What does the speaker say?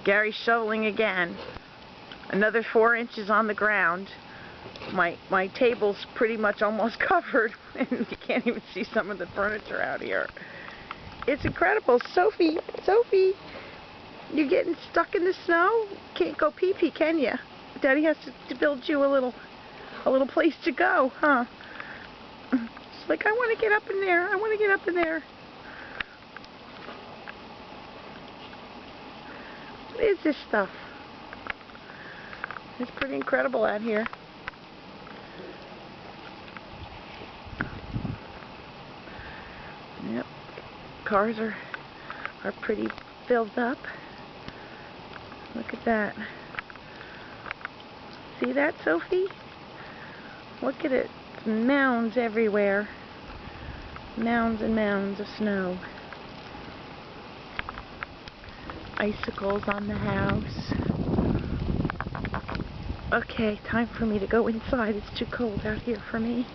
Gary's shoveling again. Another 4 inches on the ground. My table's pretty much almost covered, and you can't even see some of the furniture out here. It's incredible. Sophie, you're getting stuck in the snow? Can't go pee-pee, can you? Daddy has to build you a little place to go, huh? She's like, I want to get up in there. I want to get up in there. What is this stuff? It's pretty incredible out here. Yep, cars are pretty filled up. Look at that. See that, Sophie? Look at it. It's mounds everywhere. Mounds and mounds of snow. Icicles on the house. Okay, time for me to go inside. It's too cold out here for me.